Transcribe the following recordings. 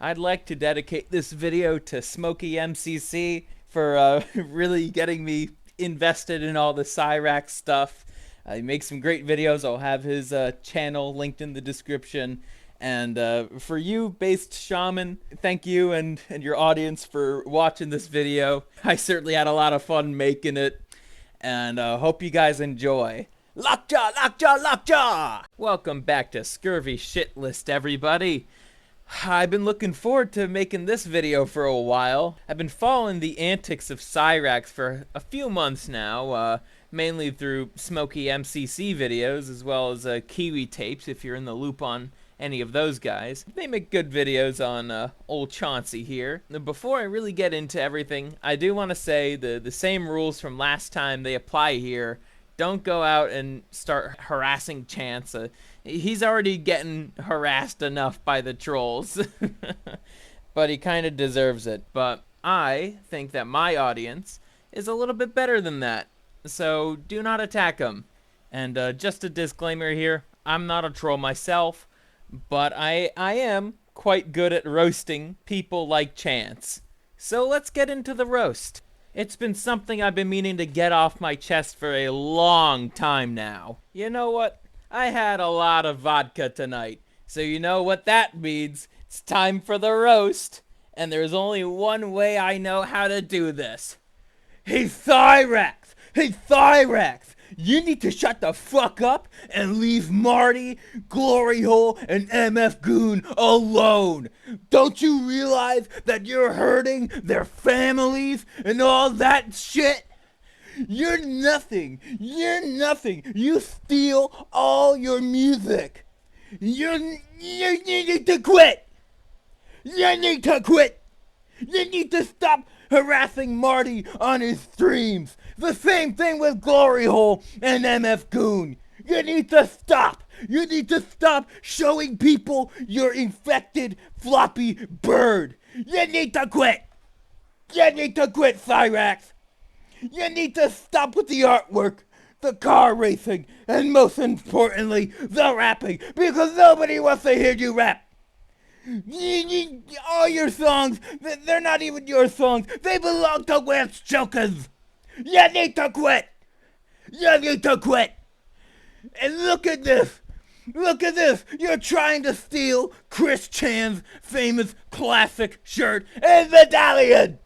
I'd like to dedicate this video to SmokeyMcC for really getting me invested in all the Cyraxx stuff. He makes some great videos. I'll have his channel linked in the description. And for you, BasedShaman, thank you and your audience for watching this video. I certainly had a lot of fun making it, and hope you guys enjoy. Lockjaw, lockjaw, lockjaw! Welcome back to Scurvy Shitlist, everybody. I've been looking forward to making this video for a while. I've been following the antics of Cyraxx for a few months now, mainly through SmokeyMcC videos, as well as Kiwi tapes, if you're in the loop on any of those guys. They make good videos on old Chauncey here. Now, before I really get into everything, I do want to say the same rules from last time, they apply here. Don't go out and start harassing Chance. He's already getting harassed enough by the trolls. But he kind of deserves it. But I think that my audience is a little bit better than that. So do not attack him. And just a disclaimer here, I'm not a troll myself, but I am quite good at roasting people like Chance. So let's get into the roast. It's been something I've been meaning to get off my chest for a long time now. You know what? I had a lot of vodka tonight. So you know what that means. It's time for the roast. And there's only one way I know how to do this. Hey, Cyraxx! Hey, Cyraxx! You need to shut the fuck up and leave Marty, Glory Hole, and MF Goon alone. Don't you realize that you're hurting their families and all that shit? You're nothing. You're nothing. You steal all your music. You need to quit. You need to quit. You need to stop harassing Marty on his streams. The same thing with Glory Hole and MF Goon. You need to stop. You need to stop showing people your infected floppy bird. You need to quit. You need to quit, Cyraxx. You need to stop with the artwork, the car racing, and most importantly, the rapping, because nobody wants to hear you rap. All your songs, they're not even your songs. They belong to West Jokers. You need to quit. You need to quit. And look at this. Look at this. You're trying to steal Chris Chan's famous classic shirt and medallion.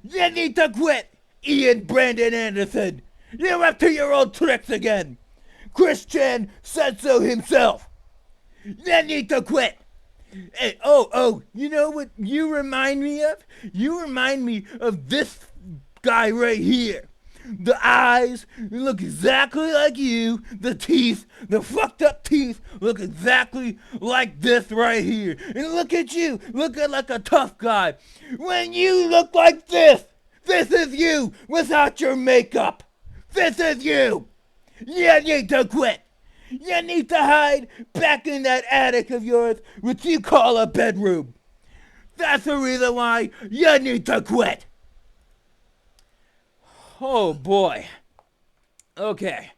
You need to quit, Ian Brandon Anderson. You're up to your old tricks again. Chris Chan said so himself. You need to quit. Hey, oh, you know what you remind me of? You remind me of this guy right here. The eyes look exactly like you. The teeth, the fucked up teeth, look exactly like this right here. And look at you, looking like a tough guy. When you look like this is you without your makeup. This is you. You need to quit. You need to hide back in that attic of yours, which you call a bedroom. That's the reason why you need to quit. Oh boy. Okay,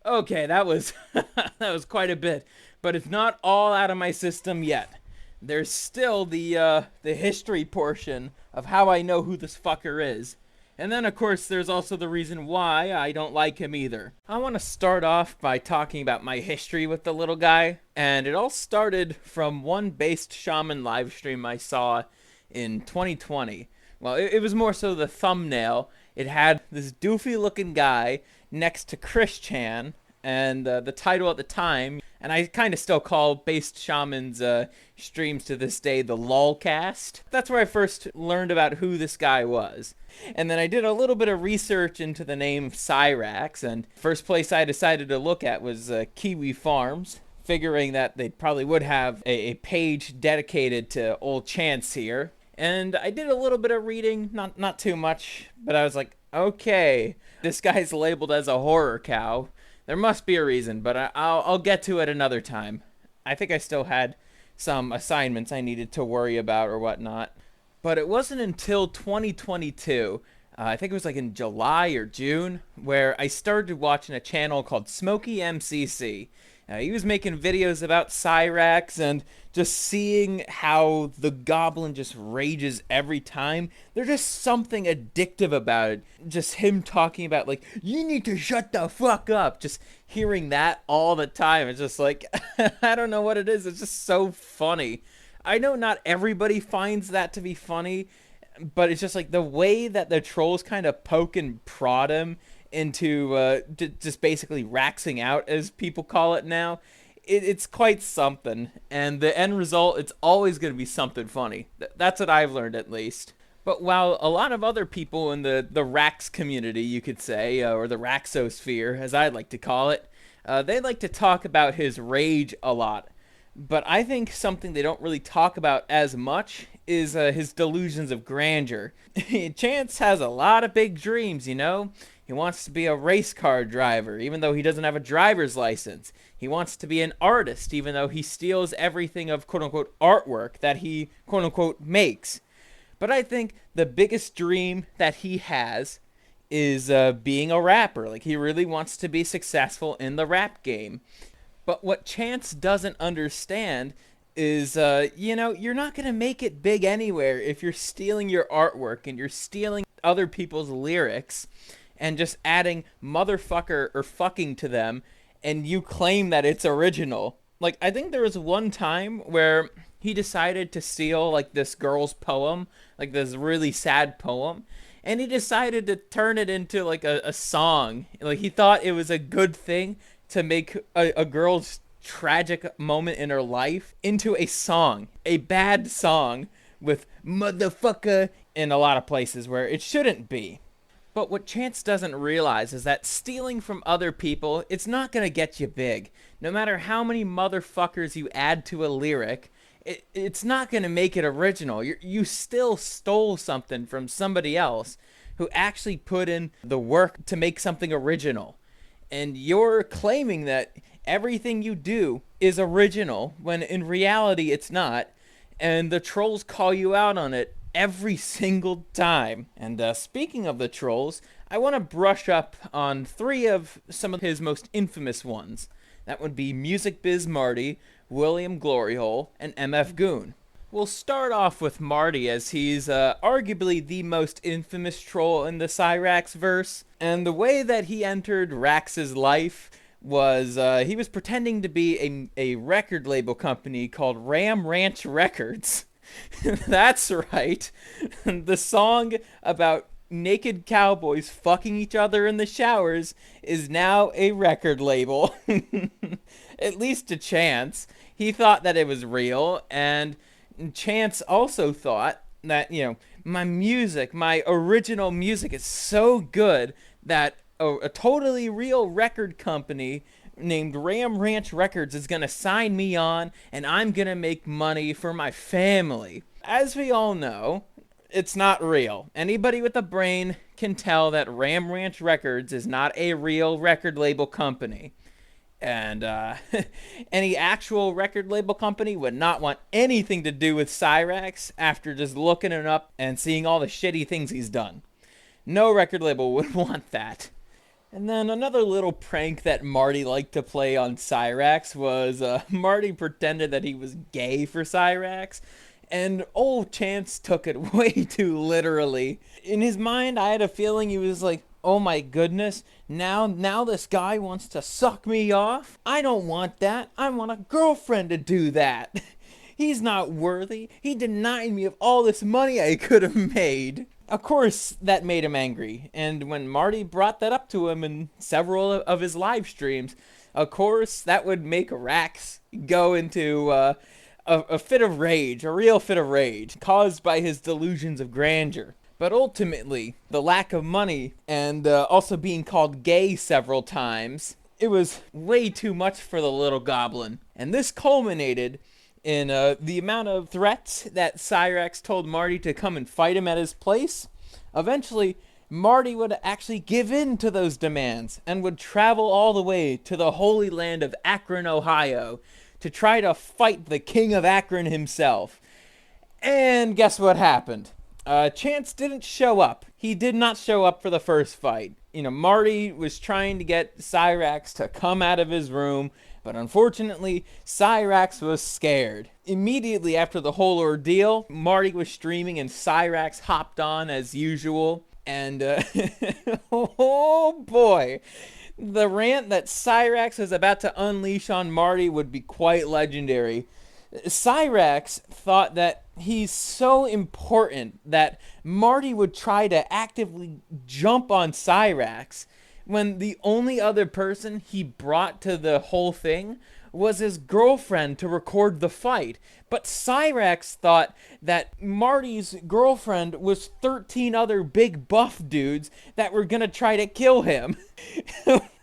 that was that was quite a bit, but it's not all out of my system yet. There's still the history portion of how I know who this fucker is. And then, of course, there's also the reason why I don't like him either. I want to start off by talking about my history with the little guy. And it all started from one BasedShaman livestream I saw in 2020. Well, it was more so the thumbnail. It had this doofy-looking guy next to Chris Chan. And the title at the time, and I kind of still call BasedShaman's streams to this day the LOLcast. That's where I first learned about who this guy was. And then I did a little bit of research into the name Cyraxx, and first place I decided to look at was Kiwi Farms, figuring that they probably would have a page dedicated to old Chance here. And I did a little bit of reading, not too much, but I was like, okay, this guy's labeled as a horror cow. There must be a reason, but I'll get to it another time. I think I still had some assignments I needed to worry about or whatnot. But it wasn't until 2022, I think it was like in July or June, where I started watching a channel called SmokeyMcC. He was making videos about Cyraxx, and just seeing how the goblin just rages every time. There's just something addictive about it. Just him talking about, like, you need to shut the fuck up. Just hearing that all the time. It's just like, I don't know what it is. It's just so funny. I know not everybody finds that to be funny, but it's just like the way that the trolls kind of poke and prod him into just basically raxing out, as people call it now. It's quite something, and the end result, it's always going to be something funny. That's what I've learned, at least. But while a lot of other people in the Rax community, you could say, or the Raxosphere, as I like to call it, they like to talk about his rage a lot. But I think something they don't really talk about as much is his delusions of grandeur. Chance has a lot of big dreams, you know? He wants to be a race car driver, even though he doesn't have a driver's license. He wants to be an artist, even though he steals everything of quote-unquote artwork that he quote-unquote makes. But I think the biggest dream that he has is being a rapper. Like, he really wants to be successful in the rap game. But what Chance doesn't understand is, you know, you're not going to make it big anywhere if you're stealing your artwork and you're stealing other people's lyrics and just adding motherfucker or fucking to them, and you claim that it's original. Like, I think there was one time where he decided to steal, like, this girl's poem, like this really sad poem, and he decided to turn it into, like, a song. Like, he thought it was a good thing to make a girl's tragic moment in her life into a song, a bad song with motherfucker in a lot of places where it shouldn't be. But what Chance doesn't realize is that stealing from other people, it's not going to get you big. No matter how many motherfuckers you add to a lyric, it's not going to make it original. You still stole something from somebody else who actually put in the work to make something original. And you're claiming that everything you do is original, when in reality it's not. And the trolls call you out on it every single time. And speaking of the trolls, I want to brush up on three of some of his most infamous ones. That would be Music Biz Marty, William Gloryhole, and MF Goon. We'll start off with Marty, as he's arguably the most infamous troll in the Cyraxx verse. And the way that he entered Rax's life was he was pretending to be a record label company called Ram Ranch Records. That's right. The song about naked cowboys fucking each other in the showers is now a record label. At least to Chance. He thought that it was real, and Chance also thought that, you know, my music, my original music is so good that a totally real record company named Ram Ranch Records is going to sign me on, and I'm going to make money for my family. As we all know, it's not real. Anybody with a brain can tell that Ram Ranch Records is not a real record label company. And any actual record label company would not want anything to do with Cyraxx after just looking him up and seeing all the shitty things he's done. No record label would want that. And then another little prank that Marty liked to play on Cyraxx was Marty pretended that he was gay for Cyraxx, and old Chance took it way too literally. In his mind, I had a feeling he was like, oh my goodness, now this guy wants to suck me off? I don't want that. I want a girlfriend to do that. He's not worthy. He denied me of all this money I could have made. Of course, that made him angry, and when Marty brought that up to him in several of his live streams, of course, that would make Rax go into a fit of rage, a real fit of rage, caused by his delusions of grandeur. But ultimately, the lack of money and also being called gay several times, it was way too much for the little goblin. And this culminated in the amount of threats that Cyraxx told Marty to come and fight him at his place. Eventually, Marty would actually give in to those demands and would travel all the way to the holy land of Akron, Ohio, to try to fight the king of Akron himself. And guess what happened? Chance didn't show up. He did not show up for the first fight. You know, Marty was trying to get Cyraxx to come out of his room, But unfortunately, Cyraxx was scared. Immediately after the whole ordeal, Marty was streaming and Cyraxx hopped on as usual. And, oh boy, the rant that Cyraxx was about to unleash on Marty would be quite legendary. Cyraxx thought that he's so important that Marty would try to actively jump on Cyraxx when the only other person he brought to the whole thing was his girlfriend to record the fight. But Cyraxx thought that Marty's girlfriend was 13 other big buff dudes that were gonna try to kill him.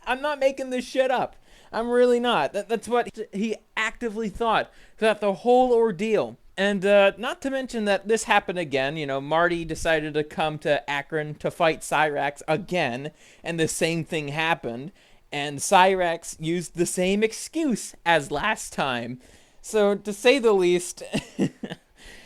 I'm not making this shit up. I'm really not. That's what he actively thought throughout the whole ordeal. And not to mention that this happened again. You know, Marty decided to come to Akron to fight Cyraxx again, and the same thing happened. And Cyraxx used the same excuse as last time. So, to say the least,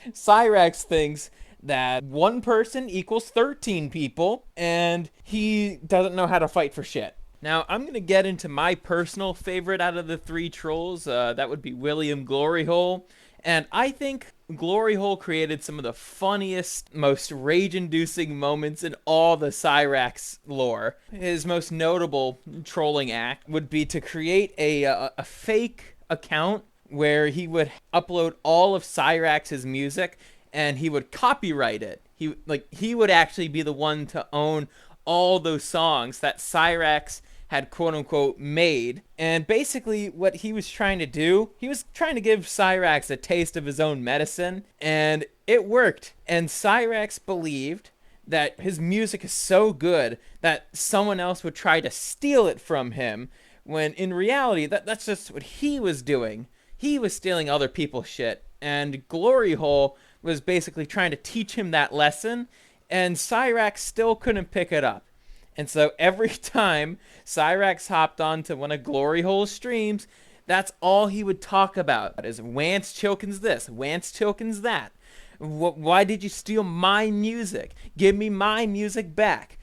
Cyraxx thinks that one person equals 13 people, and he doesn't know how to fight for shit. Now, I'm going to get into my personal favorite out of the three trolls. That would be William Gloryhole. And I think Gloryhole created some of the funniest, most rage-inducing moments in all the Cyraxx lore. His most notable trolling act would be to create a fake account where he would upload all of Cyraxx's music and he would copyright it. He would actually be the one to own all those songs that Cyraxx had quote-unquote made. And basically what he was trying to do, he was trying to give Cyraxx a taste of his own medicine, and it worked. And Cyraxx believed that his music is so good that someone else would try to steal it from him, when in reality that's just what he was doing. He was stealing other people's shit, and Gloryhole was basically trying to teach him that lesson, and Cyraxx still couldn't pick it up. And so every time Cyraxx hopped onto one of Gloryhole's streams, that's all he would talk about, is Wance Chilkins this, Wance Chilkins that. Why did you steal my music? Give me my music back.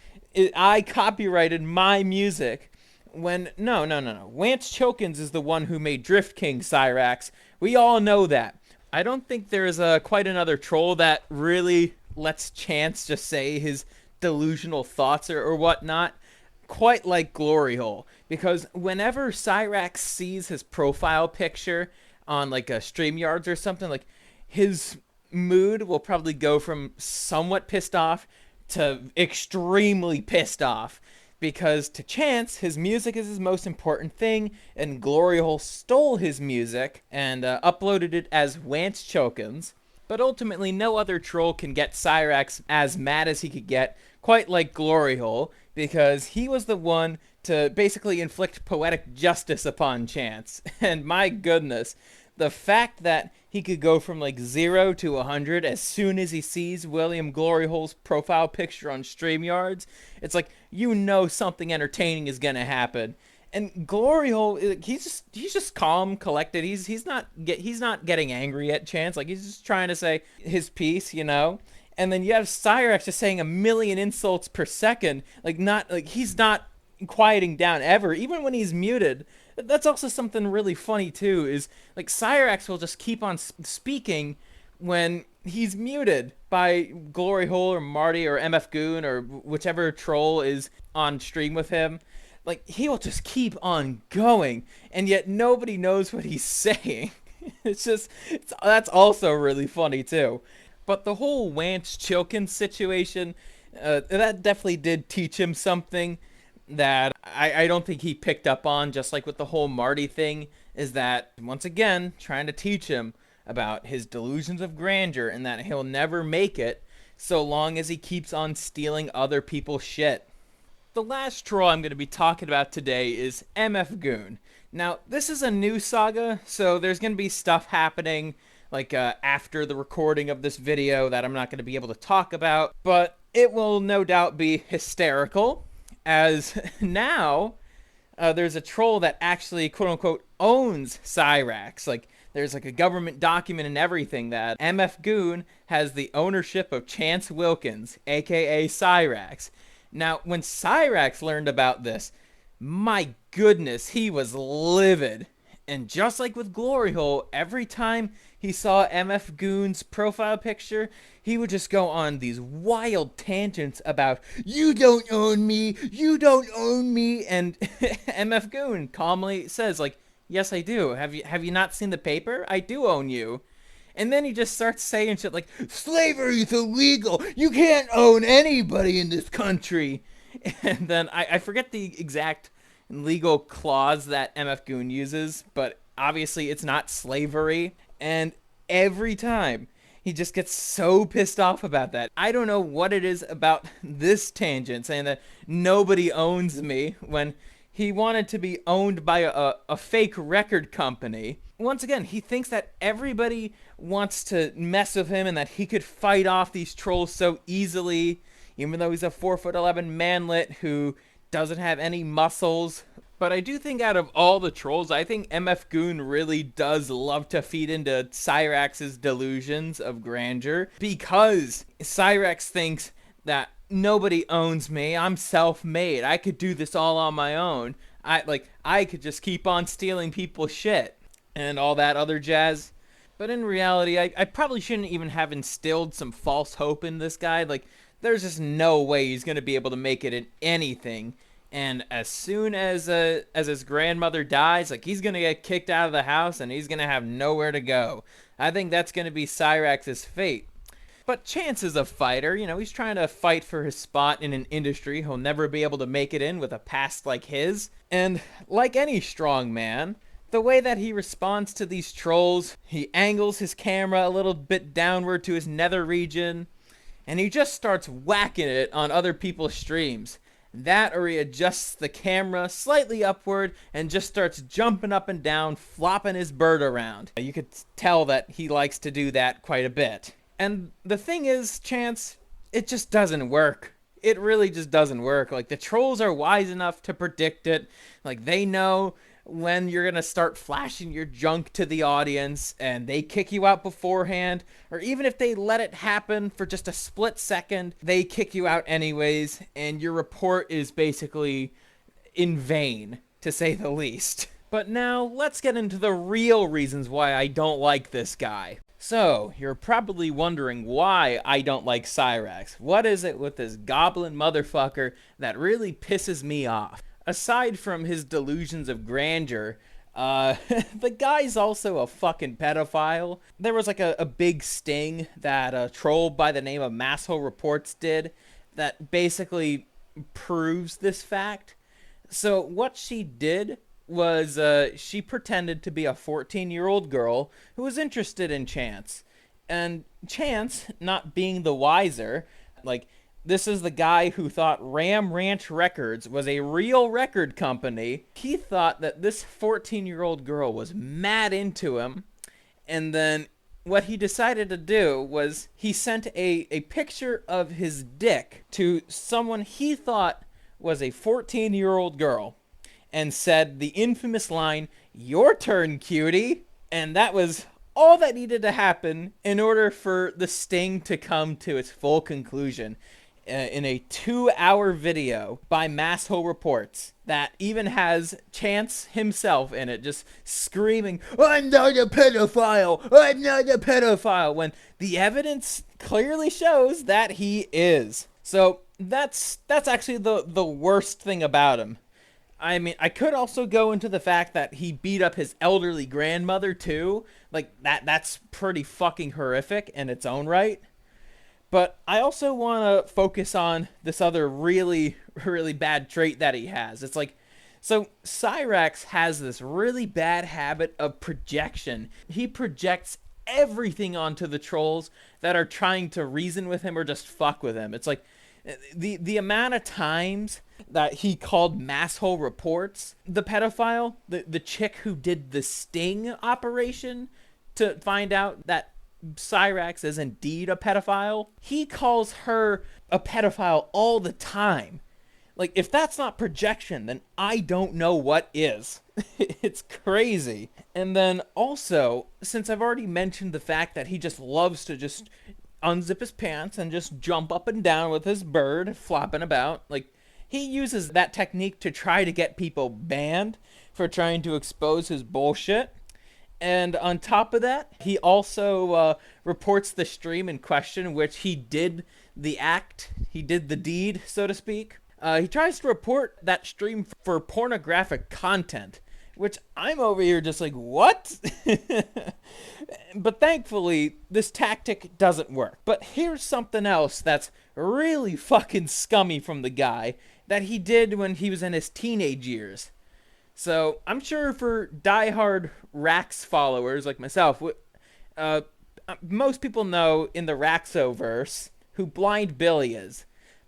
I copyrighted my music. When, no. Wance Chilkins is the one who made Drift King, Cyraxx. We all know that. I don't think there's quite another troll that really lets Chance just say his delusional thoughts or whatnot, quite like Gloryhole, because whenever Cyraxx sees his profile picture on like a StreamYards or something, like his mood will probably go from somewhat pissed off to extremely pissed off, because to Chance his music is his most important thing, and Gloryhole stole his music and uploaded it as Wance Chilkins. But ultimately no other troll can get Cyraxx as mad as he could get, quite like Gloryhole, because he was the one to basically inflict poetic justice upon Chance. And my goodness, the fact that he could go from like 0 to 100 as soon as he sees William Gloryhole's profile picture on StreamYards, it's like, you know something entertaining is gonna happen. And Gloryhole, he's just calm, collected. He's not getting angry at Chance. Like, he's just trying to say his piece, you know. And then you have Cyraxx just saying a million insults per second. He's not quieting down ever, even when he's muted. That's also something really funny too. Is like Cyraxx will just keep on speaking when he's muted by Gloryhole or Marty or MF Goon or whichever troll is on stream with him. Like, he will just keep on going, and yet nobody knows what he's saying. That's also really funny too. But the whole Wance Chilkins situation, that definitely did teach him something that I don't think he picked up on, just like with the whole Marty thing, is that, once again, trying to teach him about his delusions of grandeur and that he'll never make it so long as he keeps on stealing other people's shit. The last troll I'm going to be talking about today is MF Goon. Now, this is a new saga, so there's going to be stuff happening like after the recording of this video that I'm not going to be able to talk about, but it will no doubt be hysterical, as now there's a troll that actually quote-unquote owns Cyraxx. Like, there's like a government document and everything that MF Goon has the ownership of Chance Wilkins, aka Cyraxx. Now, when Cyraxx learned about this, my goodness, he was livid. And just like with Glory Hole, every time he saw MF Goon's profile picture, he would just go on these wild tangents about, "You don't own me, you don't own me," and MF Goon calmly says, like, "Yes, I do. Have you not seen the paper? I do own you." And then he just starts saying shit like, "Slavery's illegal. You can't own anybody in this country." And then I forget the exact legal clause that MF Goon uses, but obviously it's not slavery. And every time he just gets so pissed off about that. I don't know what it is about this tangent saying that nobody owns me when he wanted to be owned by a fake record company. Once again, he thinks that everybody wants to mess with him and that he could fight off these trolls so easily, even though he's a 4'11" manlet who doesn't have any muscles. But I do think out of all the trolls, I think MF Goon really does love to feed into Cyraxx's delusions of grandeur, because Cyraxx thinks that nobody owns me, I'm self-made, I could do this all on my own, I could just keep on stealing people's shit, and all that other jazz. But in reality, I probably shouldn't even have instilled some false hope in this guy. Like, there's just no way he's going to be able to make it in anything. And as soon as his grandmother dies, like, he's going to get kicked out of the house and he's going to have nowhere to go. I think that's going to be Cyraxx's fate. But Chance is a fighter. You know, he's trying to fight for his spot in an industry he'll never be able to make it in with a past like his. And like any strong man, the way that he responds to these trolls, he angles his camera a little bit downward to his nether region, and he just starts whacking it on other people's streams. That, or he adjusts the camera slightly upward and just starts jumping up and down, flopping his bird around. You could tell that he likes to do that quite a bit. And the thing is, Chance, it just doesn't work. It really just doesn't work. Like, the trolls are wise enough to predict it. Like, they know when you're gonna start flashing your junk to the audience, and they kick you out beforehand, or even if they let it happen for just a split second, they kick you out anyways, and your report is basically in vain, to say the least. But now, let's get into the real reasons why I don't like this guy. So, you're probably wondering why I don't like Cyraxx. What is it with this goblin motherfucker that really pisses me off? Aside from his delusions of grandeur, the guy's also a fucking pedophile. There was like a big sting that a troll by the name of Masshole Reports did that basically proves this fact. So what she did was she pretended to be a 14-year-old girl who was interested in Chance. And Chance, not being the wiser, like, this is the guy who thought Ram Ranch Records was a real record company. He thought that this 14-year-old girl was mad into him. And then what he decided to do was he sent a picture of his dick to someone he thought was a 14-year-old girl and said the infamous line, "Your turn, cutie." And that was all that needed to happen in order for the sting to come to its full conclusion. In a 2-hour video by Masshole Reports that even has Chance himself in it, just screaming, "I'm not a pedophile! I'm not a pedophile!" when the evidence clearly shows that he is. So that's actually the worst thing about him. I mean, I could also go into the fact that he beat up his elderly grandmother too. Like, that's pretty fucking horrific in its own right. But I also want to focus on this other really, really bad trait that he has. It's like, so Cyraxx has this really bad habit of projection. He projects everything onto the trolls that are trying to reason with him or just fuck with him. It's like, the amount of times that he called Masshole Reports the pedophile, the chick who did the sting operation to find out that Cyraxx is indeed a pedophile, he calls her a pedophile all the time. Like, if that's not projection, then I don't know what is. It's crazy. And then also, since I've already mentioned the fact that he just loves to just unzip his pants and just jump up and down with his bird flopping about, like, he uses that technique to try to get people banned for trying to expose his bullshit. And on top of that, he also reports the stream in question, which he did the act, he did the deed, so to speak. He tries to report that stream for pornographic content, which I'm over here just like, what? But thankfully, this tactic doesn't work. But here's something else that's really fucking scummy from the guy that he did when he was in his teenage years. So I'm sure for diehard Rax followers like myself, most people know in the Raxoverse who Blind Billy is.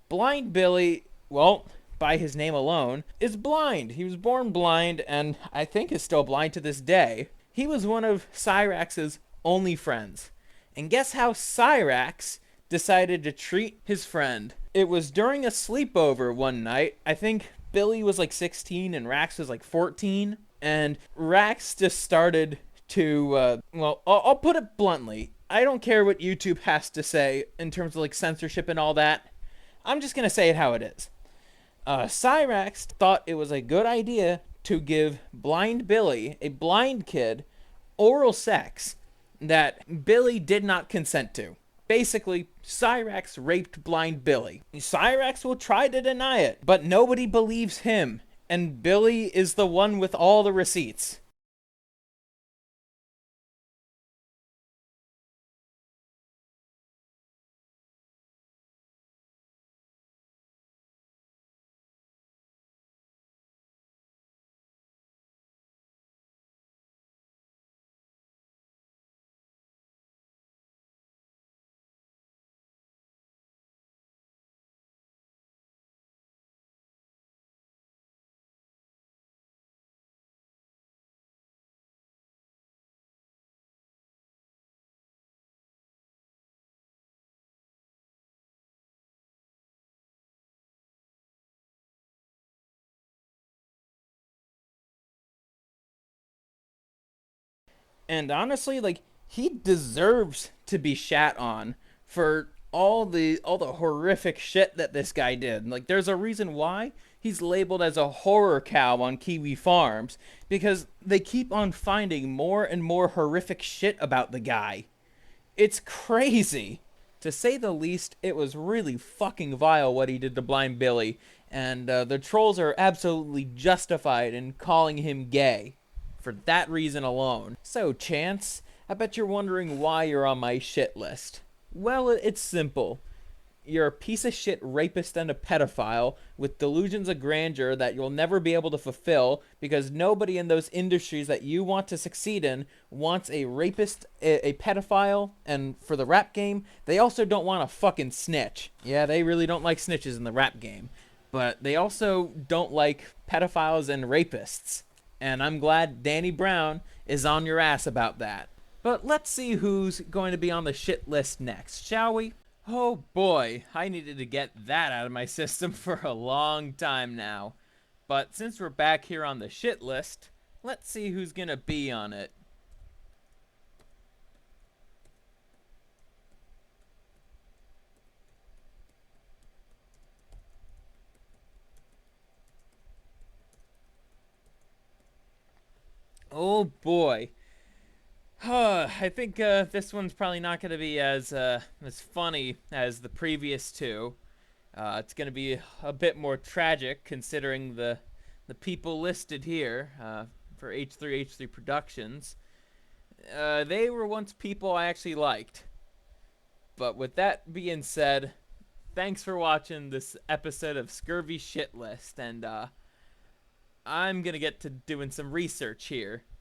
Blind Billy, well, by his name alone, is blind. He was born blind and I think is still blind to this day. He was one of Cyraxx's only friends. And guess how Cyraxx decided to treat his friend? It was during a sleepover one night. I think Billy was like 16 and Rax was like 14. And Rax just started to, well, I'll put it bluntly. I don't care what YouTube has to say in terms of like censorship and all that. I'm just going to say it how it is. Cyraxx thought it was a good idea to give Blind Billy, a blind kid, oral sex that Billy did not consent to. Basically, Cyraxx raped Blind Billy. Cyraxx will try to deny it, but nobody believes him, and Billy is the one with all the receipts. And honestly, like, he deserves to be shat on for all the horrific shit that this guy did. Like, there's a reason why he's labeled as a horror cow on Kiwi Farms, because they keep on finding more and more horrific shit about the guy. It's crazy. To say the least, it was really fucking vile what he did to Blind Billy, and the trolls are absolutely justified in calling him gay for that reason alone. So, Chance, I bet you're wondering why you're on my shit list. Well, it's simple. You're a piece of shit rapist and a pedophile with delusions of grandeur that you'll never be able to fulfill because nobody in those industries that you want to succeed in wants a rapist, a pedophile, and for the rap game, they also don't want a fucking snitch. Yeah, they really don't like snitches in the rap game. But they also don't like pedophiles and rapists. And I'm glad Danny Brown is on your ass about that. But let's see who's going to be on the shit list next, shall we? Oh boy, I needed to get that out of my system for a long time now. But since we're back here on the shit list, let's see who's gonna be on it. Oh boy. I think this one's probably not going to be as funny as the previous two. It's going to be a bit more tragic considering the people listed here for H3H3 Productions. They were once people I actually liked. But with that being said, thanks for watching this episode of Scurvy Shit List, and I'm going to get to doing some research here.